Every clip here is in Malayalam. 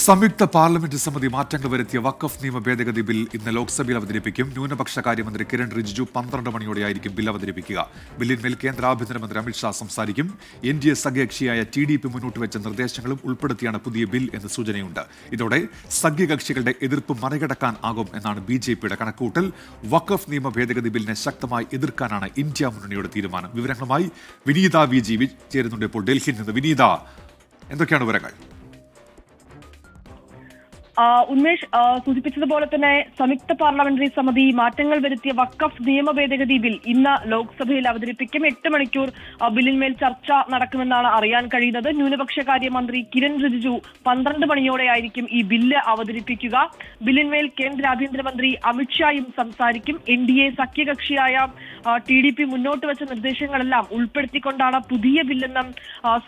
സംയുക്ത പാർലമെന്റ് സമിതി മാറ്റങ്ങൾ വരുത്തിയ വഖഫ് നിയമ ഭേദഗതി ബിൽ ഇന്ന് ലോക്സഭയിൽ അവതരിപ്പിക്കും. ന്യൂനപക്ഷ കാര്യമന്ത്രി കിരൺ റിജിജു 12 മണിയോടെയായിരിക്കും ബിൽ അവതരിപ്പിക്കുക. ബില്ലിന്മേൽ കേന്ദ്ര ആഭ്യന്തരമന്ത്രി അമിത്ഷാ സംസാരിക്കും. NDA സഖ്യകക്ഷിയായ TDP മുന്നോട്ട് വെച്ച നിർദ്ദേശങ്ങളും ഉൾപ്പെടുത്തിയാണ് പുതിയ ബിൽ എന്ന് സൂചനയുണ്ട്. ഇതോടെ സഖ്യകക്ഷികളുടെ എതിർപ്പ് മറികടക്കാൻ ആകും എന്നാണ് BJPയുടെ കണക്കുകൂട്ടൽ. വഖഫ് നിയമ ഭേദഗതി ബില്ലിനെ ശക്തമായി എതിർക്കാനാണ് ഇന്ത്യ മുന്നണിയുടെ തീരുമാനം. വിവരങ്ങളുമായി വിനീത VG ചേരുന്നുണ്ട് ഇപ്പോൾ ഡൽഹിയിൽ നിന്ന്. വിനീത, എന്തൊക്കെയാണ് വിവരങ്ങൾ? ഉന്മേഷ് സൂചിപ്പിച്ചതുപോലെ തന്നെ സംയുക്ത പാർലമെന്ററി സമിതി മാറ്റങ്ങൾ വരുത്തിയ വഖഫ് നിയമ ഭേദഗതി ബിൽ ഇന്ന് ലോക്സഭയിൽ അവതരിപ്പിക്കും. 8 മണിക്കൂർ ബില്ലിന്മേൽ ചർച്ച നടക്കുമെന്നാണ് അറിയാൻ കഴിയുന്നത്. ന്യൂനപക്ഷകാര്യ മന്ത്രി കിരൺ റിജിജു 12 മണിയോടെയായിരിക്കും ഈ ബില്ല് അവതരിപ്പിക്കുക. ബില്ലിന്മേൽ കേന്ദ്ര ആഭ്യന്തരമന്ത്രി അമിത്ഷായും സംസാരിക്കും. NDA സഖ്യകക്ഷിയായ TDP മുന്നോട്ട് വെച്ച നിർദ്ദേശങ്ങളെല്ലാം ഉൾപ്പെടുത്തിക്കൊണ്ടാണ് പുതിയ ബില്ലെന്നും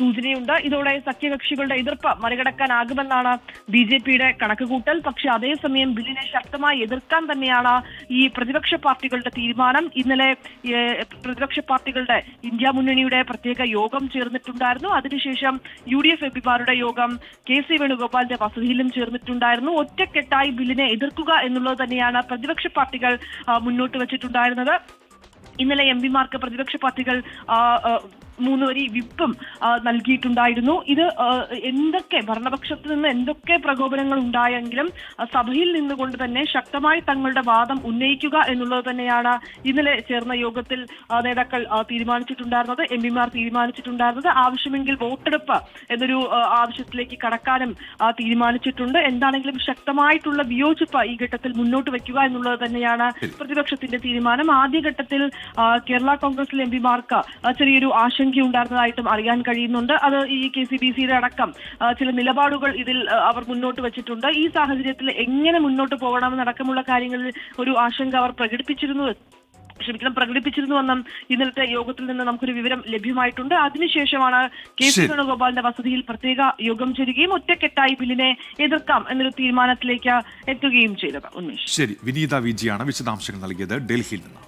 സൂചനയുണ്ട്. ഇതോടെ സഖ്യകക്ഷികളുടെ എതിർപ്പ് മറികടക്കാനാകുമെന്നാണ് BJPയുടെ കണക്കുകൂട്ടൽ. പക്ഷെ അതേസമയം ബില്ലിനെ ശക്തമായി എതിർക്കാൻ തന്നെയാണ് ഈ പ്രതിപക്ഷ പാർട്ടികളുടെ തീരുമാനം. ഇന്നലെ പ്രതിപക്ഷ പാർട്ടികളുടെ ഇന്ത്യ മുന്നണിയുടെ പ്രത്യേക യോഗം ചേർന്നിട്ടുണ്ടായിരുന്നു. അതിനുശേഷം UDF എംപിമാരുടെ യോഗം KC വേണുഗോപാലിന്റെ വസതിയിലും ചേർന്നിട്ടുണ്ടായിരുന്നു. ഒറ്റക്കെട്ടായി ബില്ലിനെ എതിർക്കുക എന്നുള്ളത് തന്നെയാണ് പ്രതിപക്ഷ പാർട്ടികൾ മുന്നോട്ട് വെച്ചിട്ടുണ്ടായിരുന്നത്. ഇന്നലെ MPമാർക്ക് പ്രതിപക്ഷ പാർട്ടികൾ 3 വരി വിപ്പും നൽകിയിട്ടുണ്ടായിരുന്നു. ഇത് എന്തൊക്കെ ഭരണപക്ഷത്ത് നിന്ന് എന്തൊക്കെ പ്രകോപനങ്ങൾ ഉണ്ടായെങ്കിലും സഭയിൽ നിന്നുകൊണ്ട് തന്നെ ശക്തമായി തങ്ങളുടെ വാദം ഉന്നയിക്കുക എന്നുള്ളത് തന്നെയാണ് ഇന്നലെ ചേർന്ന യോഗത്തിൽ നേതാക്കൾ തീരുമാനിച്ചിട്ടുണ്ടായിരുന്നത്, MPമാർ തീരുമാനിച്ചിട്ടുണ്ടായിരുന്നത്. ആവശ്യമെങ്കിൽ വോട്ടെടുപ്പ് എന്നൊരു ആവശ്യത്തിലേക്ക് കടക്കാനും തീരുമാനിച്ചിട്ടുണ്ട്. എന്താണെങ്കിലും ശക്തമായിട്ടുള്ള വിയോജിപ്പ് ഈ ഘട്ടത്തിൽ മുന്നോട്ട് വയ്ക്കുക എന്നുള്ളത് തന്നെയാണ് പ്രതിപക്ഷത്തിന്റെ തീരുമാനം. ആദ്യഘട്ടത്തിൽ കേരള കോൺഗ്രസിലെ MPമാർക്ക് ചെറിയൊരു ഉണ്ടായിരുന്നതായിട്ടും അറിയാൻ കഴിയുന്നുണ്ട്. അത് ഈ KCBCയുടെ അടക്കം ചില നിലപാടുകൾ ഇതിൽ അവർ മുന്നോട്ട് വെച്ചിട്ടുണ്ട്. ഈ സാഹചര്യത്തിൽ എങ്ങനെ മുന്നോട്ട് പോകണമെന്നടക്കമുള്ള കാര്യങ്ങളിൽ ഒരു ആശങ്ക അവർ പ്രകടിപ്പിച്ചിരുന്നുവെന്നും ഇന്നലത്തെ യോഗത്തിൽ നിന്ന് നമുക്കൊരു വിവരം ലഭ്യമായിട്ടുണ്ട്. അതിനുശേഷമാണ് KC വേണുഗോപാലിന്റെ വസതിയിൽ പ്രത്യേക യോഗം ചേരുകയും ഒറ്റക്കെട്ടായി ബില്ലിനെ എതിർക്കാം എന്നൊരു തീരുമാനത്തിലേക്ക് എത്തുകയും ചെയ്തത്. ഉന്മേഷ്, ശരി. വിനീത VG ആണ് വിശദാംശങ്ങൾ നൽകിയത് ഡൽഹിയിൽ നിന്ന്.